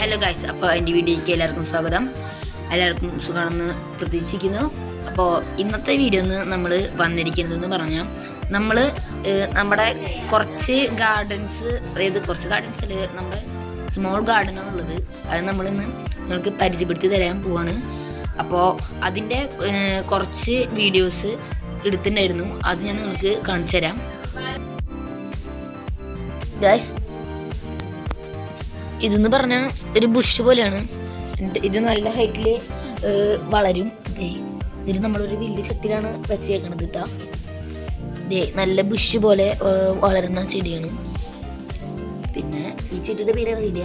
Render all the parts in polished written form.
Hello guys, അപ്പോൾ എൻ്റെ വീഡിയോയ്ക്ക് എല്ലാവർക്കും സ്വാഗതം. എല്ലാവർക്കും സുഖമാണെന്ന് പ്രതീക്ഷിക്കുന്നു. അപ്പോൾ ഇന്നത്തെ വീഡിയോ നമ്മൾ വന്നിരിക്കുന്നതെന്ന് പറഞ്ഞാൽ നമ്മുടെ കുറച്ച് ഗാർഡൻസ്, അതായത് കുറച്ച് ഗാർഡൻസിൽ നമ്മുടെ സ്മോൾ ഗാർഡനാണുള്ളത്. അത് നമ്മളിന്ന് നിങ്ങൾക്ക് പരിചയപ്പെടുത്തി തരാൻ പോവാണ്. അപ്പോൾ അതിൻ്റെ കുറച്ച് വീഡിയോസ് എടുത്തിട്ടുണ്ടായിരുന്നു, അത് ഞാൻ നിങ്ങൾക്ക് കാണിച്ചു തരാം. ഗൈസ്, ഇതെന്ന് പറഞ്ഞാൽ ഒരു ബുഷ് പോലെയാണ്. ഇത് നല്ല ഹൈറ്റിൽ വളരും. ഇതിന് നമ്മളൊരു വലിയ ചട്ടിയിലാണ് വെച്ചേക്കണത് കേട്ടോ. നല്ല ബുഷ് പോലെ വളരുന്ന ചെടിയാണ്. പിന്നെ ഈ ചെടിയുടെ പേര് അറിയില്ല.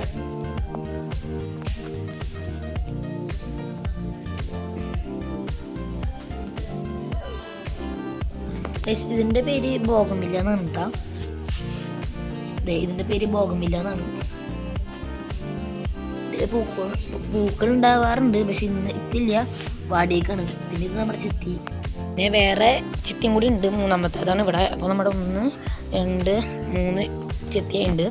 ഇതിൻ്റെ പേര് ബോഗൻവില്ല എന്നാണ് കേട്ടോ. ഇതിൻ്റെ പേര് ബോഗൻവില്ല എന്നാണ്. പൂക്കൾ ഉണ്ടാവാറുണ്ട്, പക്ഷെ ഇന്ന് ഇപ്പില്ല, വാടിയേക്കാണ്. പിന്നെ ഇത് നമ്മുടെ ചിത്തി, പിന്നെ വേറെ ചിത്തിയും കൂടി ഉണ്ട്, മൂന്നാമത്തെ അതാണ് ഇവിടെ. അപ്പോൾ നമ്മുടെ 1, 2, 3 ചെത്തിയുണ്ട്.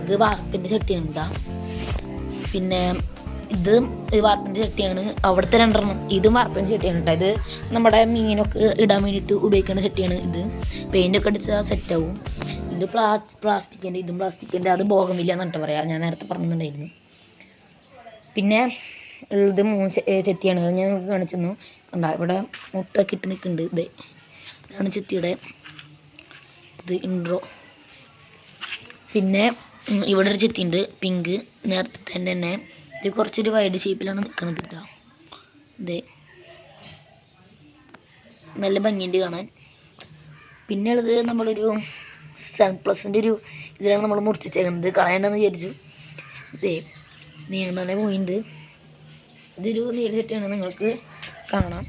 ഇത് വാർപ്പിൻ്റെ ചട്ടിയാണ് കേട്ടോ. പിന്നെ ഇത് വാർപ്പിൻ്റെ ചട്ടിയാണ്. അവിടുത്തെ 2 ഇതും വാർപ്പിൻ്റെ ചട്ടിയാണ് കേട്ടോ. ഇത് നമ്മുടെ മീനൊക്കെ ഇടാൻ വേണ്ടിയിട്ട് ഉപയോഗിക്കേണ്ട ചട്ടിയാണ്. ഇത് പെയിൻ്റൊക്കെ അടിച്ചാൽ സെറ്റാവും. ഇത് പ്ലാസ്റ്റിക്കിൻ്റെ, ഇതും പ്ലാസ്റ്റിക്കിൻ്റെ. അത് ബോഗൻവില്ല എന്നിട്ട് പറയാം, ഞാൻ നേരത്തെ പറഞ്ഞിട്ടുണ്ടായിരുന്നു. പിന്നെ ഇത് 3 ചെത്തിയാണ്. അത് ഞാൻ നിങ്ങൾക്ക് കാണിച്ചു തന്നു. കണ്ട, ഇവിടെ മുട്ടൊക്കെ ഇട്ട് നിൽക്കുന്നുണ്ട്. ഇതാണ് ചെത്തിയുടെ ഇത് ഇൻട്രോ. പിന്നെ ഇവിടെ ഒരു ചെത്തിയുണ്ട്, പിങ്ക്, നേരത്തെ തന്നെ. ഇത് കുറച്ചൊരു വൈഡ് ഷേപ്പിലാണ് നിൽക്കുന്നത് കേട്ടോ. നല്ല ഭംഗിയുണ്ട് കാണാൻ. പിന്നെ ഉള്ളത് നമ്മളൊരു സൺപ്ലസിൻ്റെ ഒരു ഇതിലാണ് നമ്മൾ മുറിച്ചേക്കുന്നത്. കളയണ്ടെന്ന് വിചാരിച്ചു. നീണ്ടനെ പോയിട്ടുണ്ട്. ഇതൊരു നീല ചെട്ടിയാണ്, നിങ്ങൾക്ക് കാണാം.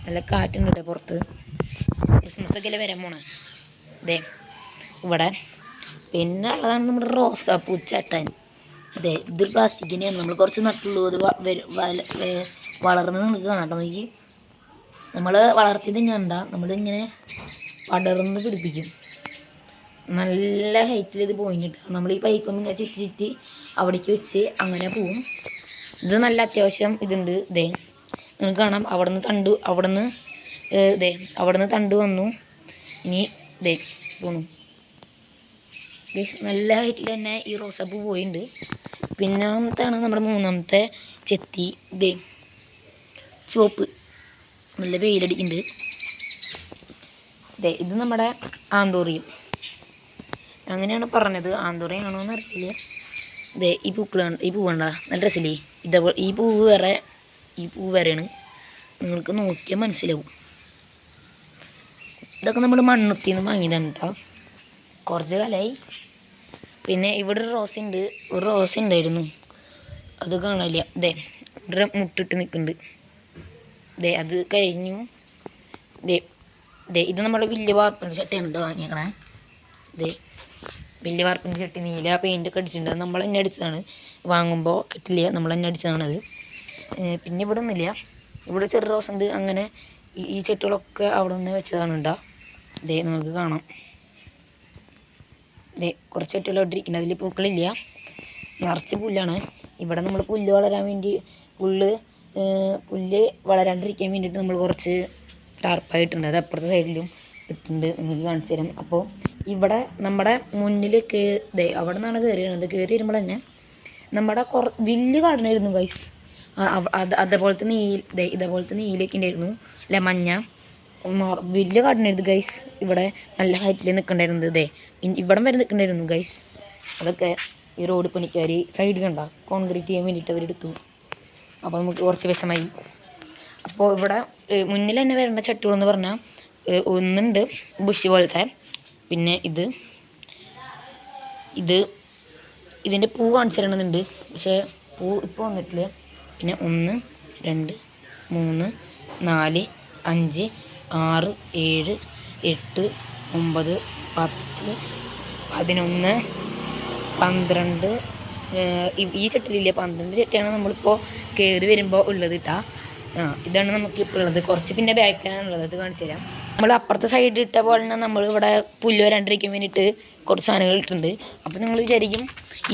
നല്ല കാറ്റുണ്ട് കേട്ടോ പുറത്ത്. ക്രിസ്മസ് ഒക്കെ അല്ലേ വരാൻ പോണേ. ഇവിടെ പിന്നെ ഉള്ളതാണ് നമ്മുടെ റോസാപ്പൂ ചട്ടാൻ. ഇതൊരു പ്ലാസ്റ്റിക്കിൻ്റെയാണ്. നമ്മൾ കുറച്ച് നട്ടുള്ളൂ. അത് വളർന്ന് നിങ്ങൾക്ക് കാണാം കേട്ടോ. നോക്കി, നമ്മൾ വളർത്തിയത് തന്നെയാണ്ടാ. നമ്മളിങ്ങനെ പടർന്ന് പിടിപ്പിക്കും. നല്ല ഹൈറ്റിൽ ഇത് പോയിട്ടുണ്ട്. നമ്മൾ ഈ പൈപ്പൊന്നും ഇങ്ങനെ ചുറ്റി അവിടേക്ക് വെച്ച് അങ്ങനെ പോവും. ഇത് നല്ല അത്യാവശ്യം ഇതുണ്ട്. നിങ്ങൾക്ക് കാണാം, അവിടുന്ന് തണ്ട് വന്നു. ഇനി പോണു. നല്ല ഹൈറ്റിൽ തന്നെ ഈ റോസാപ്പൂ പോയിട്ടുണ്ട്. പിന്നാമത്താണ് നമ്മുടെ 3ാമത്തെ ചെത്തി. ചുവപ്പ്, നല്ല വെയിലടിക്കുന്നുണ്ട്. ഇത് നമ്മുടെ ആന്തോറിയം, അങ്ങനെയാണ് പറഞ്ഞത്. ആന്തോറിയം ആണോ എന്ന് അറിയില്ല. ഈ പൂക്കളാണ്, ഈ പൂവുണ്ട, നല്ല രസമില്ലേ. ഇതേപോലെ ഈ പൂവ് വേറെ, ഈ പൂവ് വേറെയാണ്. നിങ്ങൾക്ക് നോക്കിയാൽ മനസ്സിലാവും. ഇതൊക്കെ നമ്മൾ മണ്ണുത്തിന്ന് വാങ്ങിയതാണ് കേട്ടോ, കുറച്ച് കാലമായി. പിന്നെ ഇവിടെ ഒരു റോസ ഉണ്ടായിരുന്നു, അത് കാണില്ല. ഇവിടെ മുട്ടിട്ട് നിൽക്കുന്നുണ്ട്. അത് കഴിഞ്ഞു. ഇത് നമ്മുടെ വലിയ വാർപ്പിൻ്റെ ചട്ടിയാണ് കേട്ടോ വാങ്ങിയേക്കണേ. വലിയ വാർപ്പിൻ്റെ ചട്ടി, നീല പെയിൻ്റൊക്കെ അടിച്ചിട്ടുണ്ട്. നമ്മൾ തന്നെ അടിച്ചതാണ്. വാങ്ങുമ്പോൾ കിട്ടില്ല, നമ്മൾ തന്നെ അടിച്ചതാണത്. പിന്നെ ഇവിടെ ഒന്നുമില്ല. ഇവിടെ ചെറു റോസ് ഉണ്ട്. അങ്ങനെ ഈ ചെട്ടികളൊക്കെ അവിടെ നിന്ന് വെച്ചതാണ് കേട്ടോ. നമുക്ക് കാണാം. കുറച്ച് ചെട്ടികൾ അവിടെ ഇരിക്കുന്നത്, അതിൽ പൂക്കളില്ല, നിറച്ച് പുല്ലാണ്. ഇവിടെ നമ്മൾ പുല്ല് വളരാൻ വേണ്ടി, പുല്ല് വളരാണ്ടിരിക്കാൻ വേണ്ടിയിട്ട് നമ്മൾ കുറച്ച് ടാർപ്പായിട്ടുണ്ട്. അത് അപ്പുറത്തെ സൈഡിലും ഇട്ടുണ്ട്, നിങ്ങൾക്ക് കാണിച്ചു തരാം. അപ്പോൾ ഇവിടെ നമ്മുടെ മുന്നിൽ അവിടെ നിന്നാണ് കയറി വരുമ്പോൾ തന്നെ നമ്മുടെ വലിയ ഗാർഡനായിരുന്നു ഗൈസ്. അതേപോലത്തെ ഇതേപോലത്തെ നീലൊക്കെ ഉണ്ടായിരുന്നു, അല്ലെ മഞ്ഞ, വലിയ ഗാർഡനായിരുന്നു ഗൈസ്. ഇവിടെ നല്ല ഹൈറ്റിൽ നിൽക്കണ്ടായിരുന്നത്. ഇവിടം വരെ നിൽക്കണ്ടായിരുന്നു ഗൈസ്. അതൊക്കെ ഈ റോഡ് പണിക്കാർ സൈഡ് കണ്ട കോൺക്രീറ്റ് ചെയ്യാൻ വേണ്ടിയിട്ട് അവരെടുത്തു. അപ്പോൾ നമുക്ക് കുറച്ച് വിഷമായി. അപ്പോൾ ഇവിടെ മുന്നിൽ തന്നെ വരേണ്ട ചട്ടികളെന്ന് പറഞ്ഞാൽ ഒന്നുണ്ട് ബുഷ് പോലത്തെ. പിന്നെ ഇതിൻ്റെ പൂ കാണിച്ചു തരണമെന്നുണ്ട്, പക്ഷേ പൂ ഇപ്പോൾ വന്നിട്ടില്ല. പിന്നെ 1, 2, 3, 4, 5, 6, 7, 8, 9, 10, 11, 12. ഈ ചട്ടിയിലില്ല, 12 ചട്ടിയാണ് നമ്മളിപ്പോൾ കയറി വരുമ്പോൾ ഉള്ളത് കേട്ടോ. ഇതാണ് നമുക്ക് ഇപ്പോൾ ഉള്ളത്. കുറച്ച് പിന്നെ ബാക്കിലാണുള്ളത്, അത് കാണിച്ചു തരാം. നമ്മൾ അപ്പുറത്തെ സൈഡ് ഇട്ട പോലെ തന്നെ നമ്മൾ ഇവിടെ പുല്ല് വരാണ്ടിരിക്കാൻ വേണ്ടിയിട്ട് കുറച്ച് സാധനങ്ങൾ ഇട്ടിട്ടുണ്ട്. അപ്പോൾ നിങ്ങൾ വിചാരിക്കും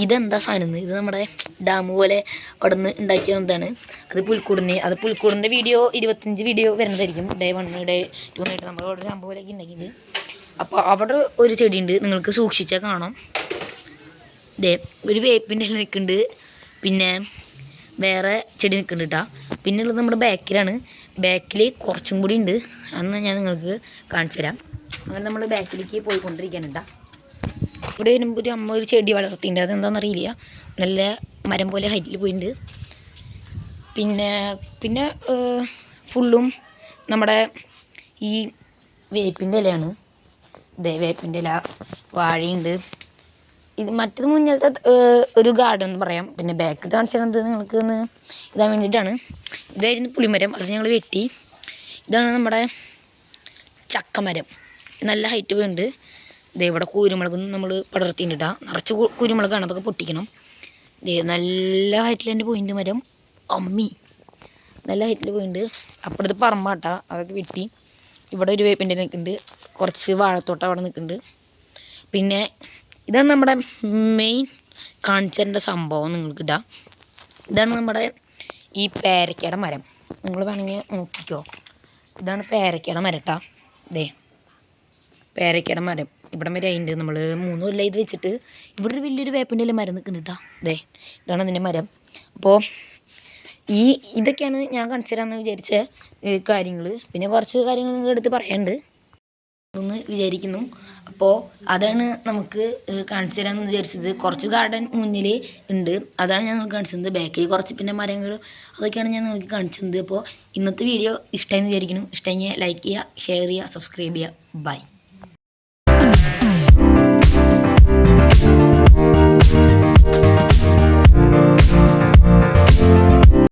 ഇതെന്താ സാധനം? ഇത് നമ്മുടെ ഡാം പോലെ അവിടെ നിന്ന് ഉണ്ടാക്കിയ എന്താണ് അത് പുൽക്കൂടിൻ്റെ വീഡിയോ 25 വീഡിയോ വരുന്നതായിരിക്കും. ഡേ 1 ഡേ 2 ആയിട്ട് നമ്മൾ അവിടെ ഡാം പോലെയൊക്കെ ഉണ്ടാക്കിയത്. അപ്പോൾ അവിടെ ഒരു ചെടിയുണ്ട്, നിങ്ങൾക്ക് സൂക്ഷിച്ചാൽ കാണാം. ദേ ഒരു വേപ്പിൻ്റെ ഇല നിൽക്കുന്നുണ്ട്, പിന്നെ വേറെ ചെടി നിൽക്കുന്നുണ്ട് കേട്ടോ. പിന്നെ ഉള്ളത് നമ്മുടെ ബാക്കിലാണ്. ബാക്കിൽ കുറച്ചും കൂടി ഉണ്ട്, അന്ന് ഞാൻ നിങ്ങൾക്ക് കാണിച്ചു തരാം. അങ്ങനെ നമ്മൾ ബാക്കിലേക്ക് പോയിക്കൊണ്ടിരിക്കാനുണ്ടാ. ഇവിടെ വരുമ്പോൾ ഒരു അമ്മ ഒരു ചെടി വളർത്തിയിട്ടുണ്ട്, അതെന്താണെന്നറിയില്ല, നല്ല മരം പോലെ ഹൈറ്റിൽ പോയിട്ടുണ്ട്. പിന്നെ ഫുള്ളും നമ്മുടെ ഈ വേപ്പിൻ്റെ ഇലയാണ്. ഇതേ വേപ്പിൻ്റെ ഇല, വാഴയുണ്ട്. ഇത് മറ്റത് മുന്നിലത്തെ ഒരു ഗാർഡൻ എന്ന് പറയാം. പിന്നെ ബാക്കിൽ കാണിച്ചത് നിങ്ങൾക്ക് ഒന്ന് ഇതാൻ വേണ്ടിയിട്ടാണ്. ഇതായിരുന്നു പുളിമരം, അത് ഞങ്ങൾ വെട്ടി. ഇതാണ് നമ്മുടെ ചക്കമരം, നല്ല ഹൈറ്റ് പോയിട്ടുണ്ട്. ഇതേ ഇവിടെ കുരുമുളകൊന്നും നമ്മൾ പടർത്തിയിട്ടാ, നിറച്ച് കുരുമുളകാണ്, അതൊക്കെ പൊട്ടിക്കണം. ഇതേ നല്ല ഹൈറ്റിൽ തന്നെ പോയിട്ടുണ്ട് മരം, അമ്മി നല്ല ഹൈറ്റിൽ പോയിട്ടുണ്ട്. അപ്പുറത്ത് പറമ്പാട്ടാ, അതൊക്കെ വെട്ടി. ഇവിടെ ഒരു വേപ്പിൻ്റെ നിൽക്കുന്നുണ്ട്, കുറച്ച് വാഴത്തോട്ടം അവിടെ നിൽക്കുന്നുണ്ട്. പിന്നെ ഇതാണ് നമ്മുടെ മെയിൻ കാണിച്ചേണ്ട സംഭവം നിങ്ങൾക്ക് ഇടാം. ഇതാണ് നമ്മുടെ ഈ പേരയ്ക്കയുടെ മരം, നിങ്ങൾ വേണമെങ്കിൽ നോക്കിക്കോ. ഇതാണ് പേരയ്ക്കയുടെ മരം കേട്ടോ. ഇതേ പേരയ്ക്കയുടെ മരം ഇവിടെ വരെ അതിൻ്റെ നമ്മൾ 3 കൊല്ലം ഇത് വെച്ചിട്ട് ഇവിടെ ഒരു വലിയൊരു വേപ്പിൻ്റെ എല്ലാം മരം നിൽക്കുന്നുണ്ട് കേട്ടോ. ഇതേ ഇതാണ് അതിൻ്റെ മരം. അപ്പോൾ ഇതൊക്കെയാണ് ഞാൻ കാണിച്ചു തരാമെന്ന് വിചാരിച്ച കാര്യങ്ങൾ. പിന്നെ കുറച്ച് കാര്യങ്ങൾ നിങ്ങളുടെ അടുത്ത് പറയാനുണ്ട് എന്ന് വിചാരിക്കുന്നു. അപ്പോൾ അതാണ് നമുക്ക് കാണിച്ചു തരാമെന്ന് വിചാരിച്ചത്. കുറച്ച് ഗാർഡൻ മുന്നിൽ ഉണ്ട്, അതാണ് ഞാൻ നിങ്ങൾക്ക് കാണിച്ചത്. ബാക്കിൽ കുറച്ച് പിന്നെ മരങ്ങൾ, അതൊക്കെയാണ് ഞാൻ നിങ്ങൾക്ക് കാണിച്ചത്. അപ്പോൾ ഇന്നത്തെ വീഡിയോ ഇഷ്ടമെന്ന് വിചാരിക്കുന്നു. ഇഷ്ടമെങ്കിൽ ലൈക്ക് ചെയ്യുക, ഷെയർ ചെയ്യുക, സബ്സ്ക്രൈബ് ചെയ്യുക. ബൈ.